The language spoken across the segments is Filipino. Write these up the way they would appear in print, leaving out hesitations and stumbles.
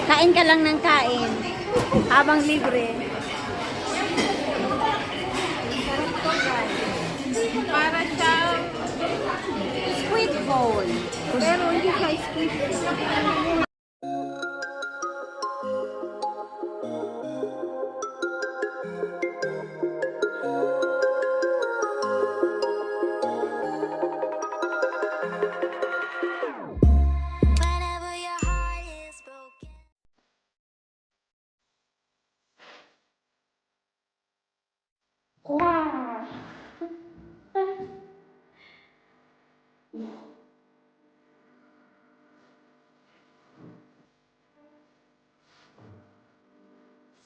Kain ka lang ng kain. Habang libre. Para siyang Squid bowl. pero hindi siya squid. Whenever your heart is broken.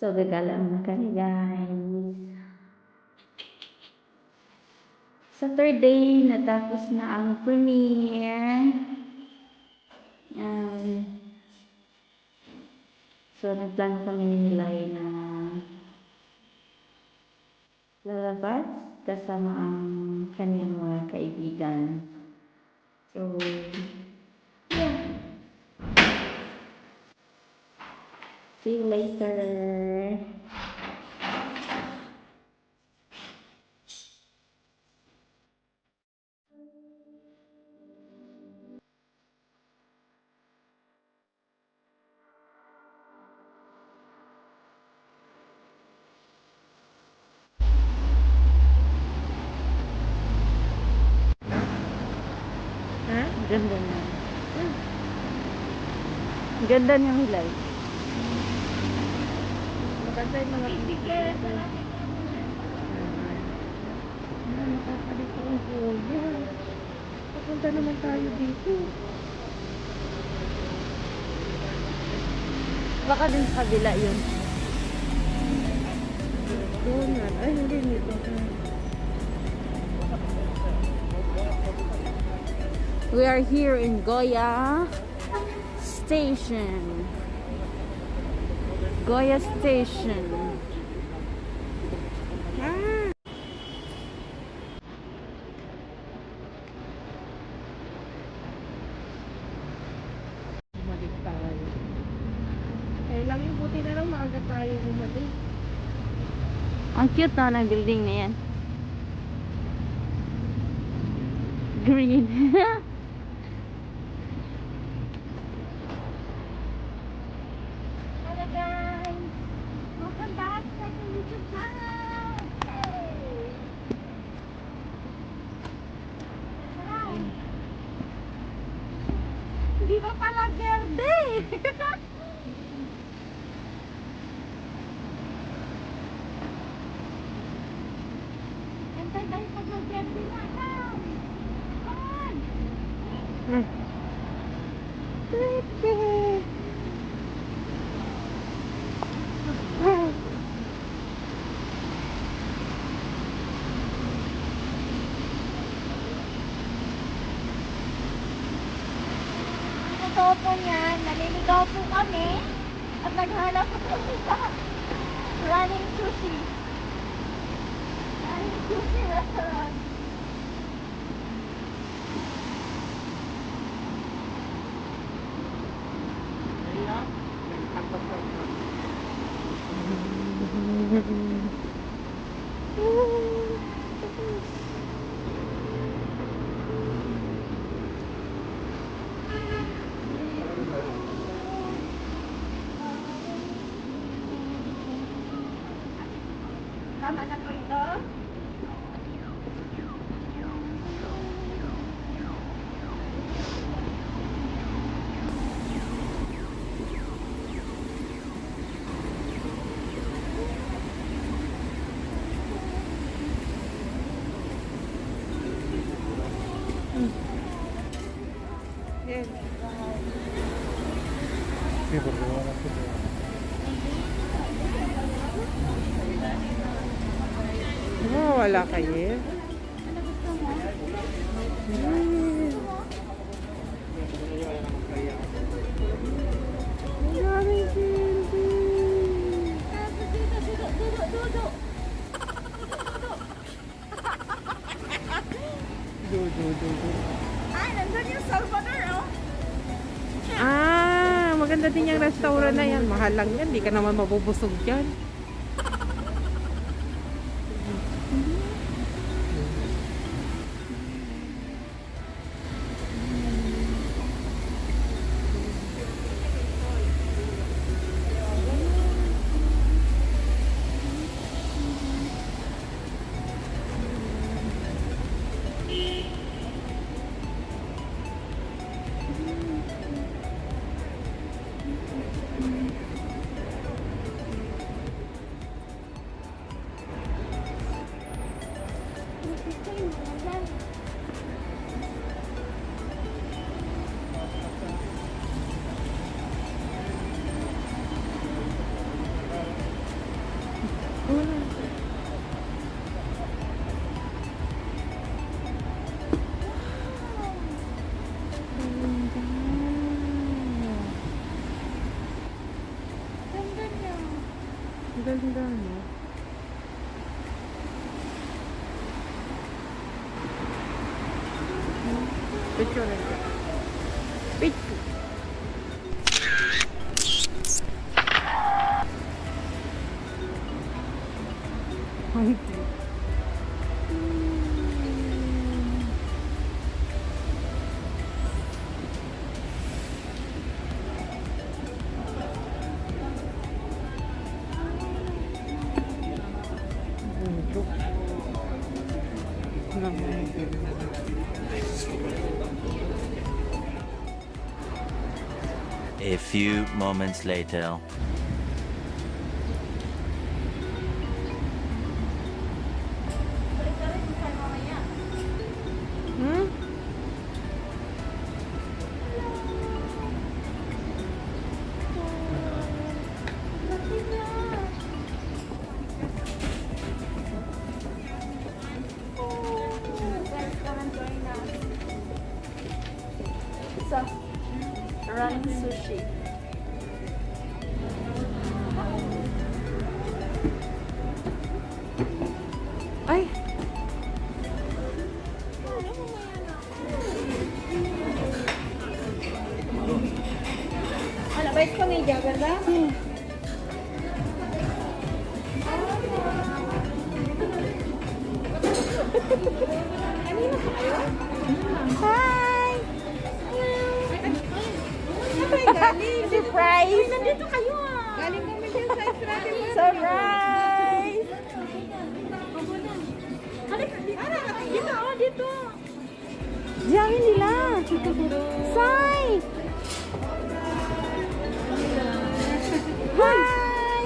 So, gagalang na kami, guys. Saturday, natapos na ang premiere. So, nagplano kami nilay na lalabas kasama ang kanyang mga kaibigan. So, yeah. See you later. Ha? Ganda niya. Ganda niya hilay. Maganda yung mga picture. Nakakalito ang kuya. Papunta naman tayo dito. Baka dun sa kabila yun. Doon yan. Ay, hindi nito. We are here in Goya Station. Goya Station. Bumalik tayo. Eh lang yung buti na lang maaga tayo bumalik. Ang cute na ng building na yan. Green. Hello guys! Welcome back to my YouTube channel! Hindi pa pala verde! Antay tayo pag mag-verde na lang! Come on! Totoo po niyan, naliligaw po kami at naghanap po kami sa running sushi. Running sushi restaurant. Tama na po ito. Yes. Oh, wala kayo. Ay, nandun yung Salvador, oh. Ah! maganda din yung restaurant na yan. Mahal lang yan. Hindi ka naman mabubusog dyan. Ganda niya. Ang ganda, no? Picture rin. Picture. Ang cute. A few moments later. Hmm? Sa running sushi. Ay! Ano ba ito media, verdad? Hi! Surprise! Nandito kayo ah! Galing kami din sa Israel. Surprise! Dito, oh, dito. Diyan nila. Sai! Hi!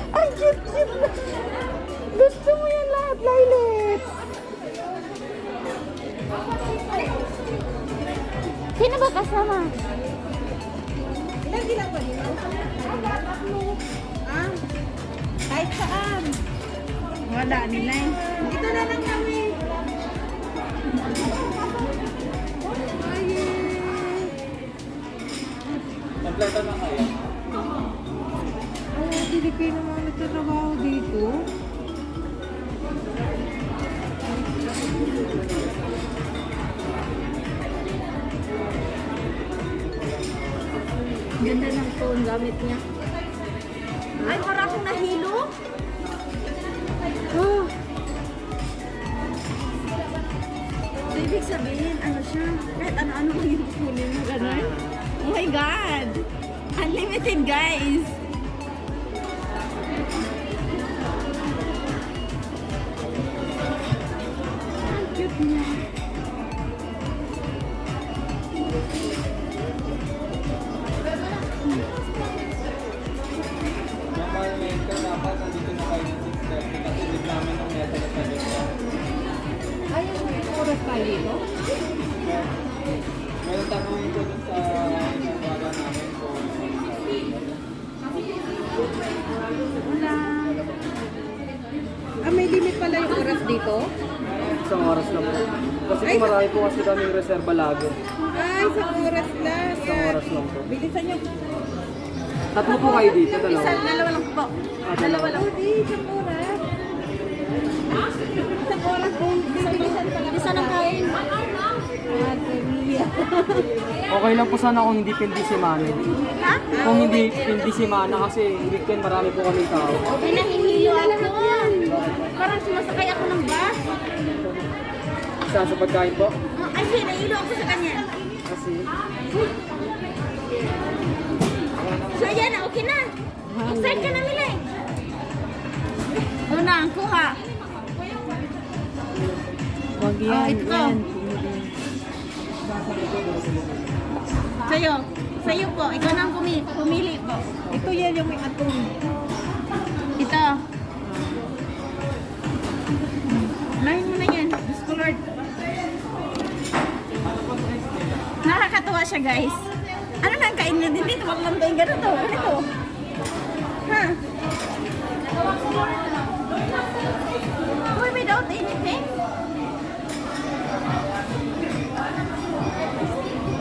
Ang cute-cute. Gusto mo yan lahat, Lilet. Sino ba kasama? Ilan ginagawa nila? Ah? Kahit saan. Wala nila eh. Dito na lang kami. Kompleto na kayo. Oo, Pilipino mga nagtatrabaho dito. Ganda ng phone gamit niya. Ay, para akong nahilo. Oh, So, ibig sabihin, ano siya? Kahit ano-ano mo yung kunin mo, gano'n? Oh my God! Unlimited, guys! Ang cute niya. Yung parliament ko, dapat nandito na kayo ng 6:30 kasi leave namin ng meta na sa lista. ayun mo yung oras tayo dito. Meron tanongin ko dun sa nagbaga namin kung Wala. Ah, may limit pala yung oras dito? isang oras lang po. Kasi Ay, marami po kasi kaming reserva lagi. Ay, isang oras lang. Isang oras lang po. Bilisan nyo. Tatlo po kayo dito, dalawa. Dalawa lang po. Dalawa Oh, di, isang oras. Isang oras po. Bilisan pala. Isa na kain. Okay lang po sana kung hindi pildi si Mami. Ha? Kung hindi pildi si Mana kasi weekend marami po kami tao. Okay, nahihilo ako. Parang sumasakay ako ng bus. Isa sa pagkain po. Oh, ay, nahihilo ako sa kanya. Kasi So, yan na. Okay na. Excited ka na, Milay. Ano na, ang kuha. Wag yan. Oh, ito. Yan. Sa'yo. Sa'yo po. Ikaw na ang pumili po. Ito yan yung may atong. Ito. Unahin mo na yan. Diyos ko, Lord. Nakakatawa siya, guys. Ano na ang kain na din dito? Wag lang tayong ganito. Ano ito? Ha? Uy, without anything?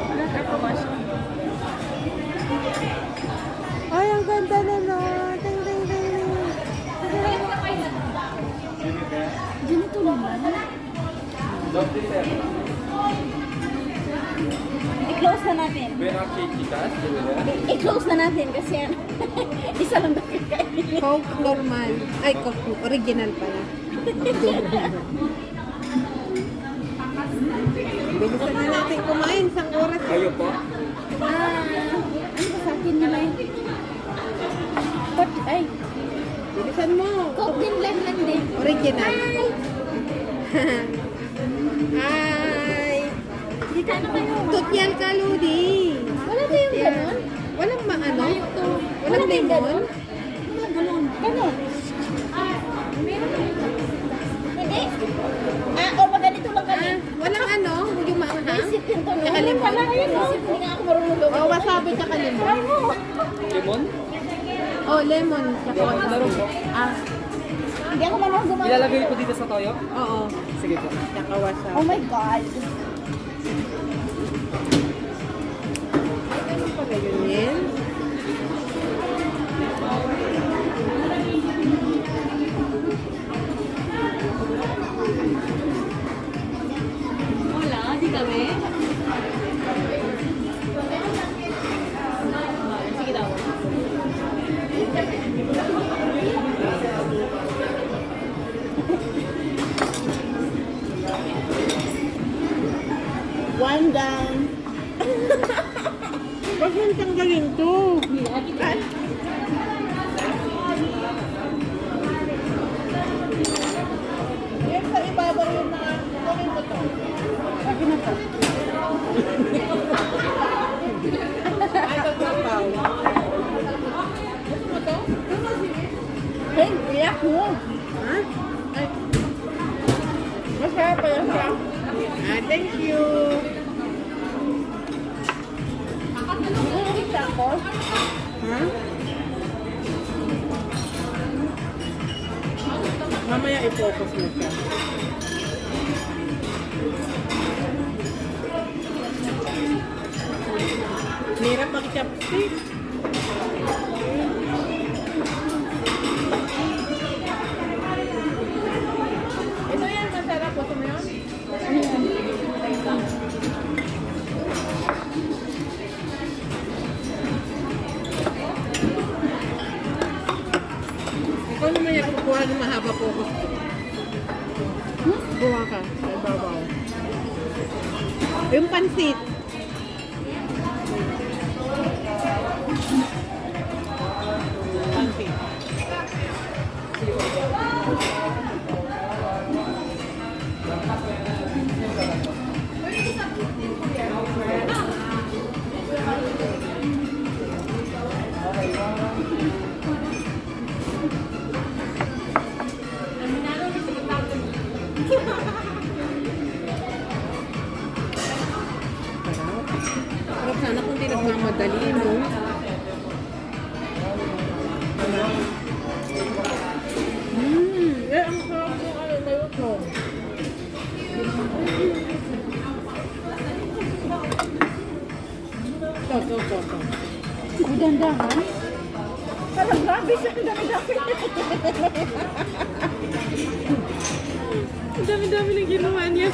Nakakatawa siya. Ay, ang ganda na no. Ting, ting, ting. Ganito naman. I-close na natin. I-close na natin kasi isa lang daw kakainin. Coke normal. Ay, Coke original pala. Bilisan na natin kumain. Isang oras. kayo po. Ano ba sa akin nila yun? But, ay, Bilisan mo. Coke din lang din. Original. Ay! Ay. Dito na kayo. Tutyal ka, Ludi. Wala ba yung ganon? Walang maano? Wala Walang ba yung lemon? ganon? Wala ganon. Ganon. Hindi. O ba ganito lang kami? Walang ano? Yung maanghang? Isip yun to. Tsaka limon? Wala yun. Isip hindi nga ako marunong gawin. Oh, wasabi tsaka lemon. Try mo. Lemon? Oh, lemon. Tsaka Laro wasabi. po. Hindi ako marunong gumawa. Ilalagay po dito sa toyo? Oo. Sige po. Tsaka wasabi. Oh my God. Ano pala yun yan? Wala, di kami. Sige daw. One down. Huwag mong tanggalin to. Yan sa ibabaw yung kunin mo to. Akin na to. Ay, kagpapaw. Hey, iyak mo. Ha? Ay, Masarap pala siya. thank you. Ngunit ako. Ha? Mamaya i-focus mo siya. Hirap mag-chopstick. Ito yan, masarap. Gusto mo yun? Ikaw naman yung kukuha ng mahaba focus. Buha ka sa ibabaw. Yung pansit. Pansit. Sarap sana kung di nagmamadali, no? Ang sarap ng ano na yun, no? Ito. Dandahan. Parang grabe siya. Ang dami-dami. Ang dami-dami na ginawa niya.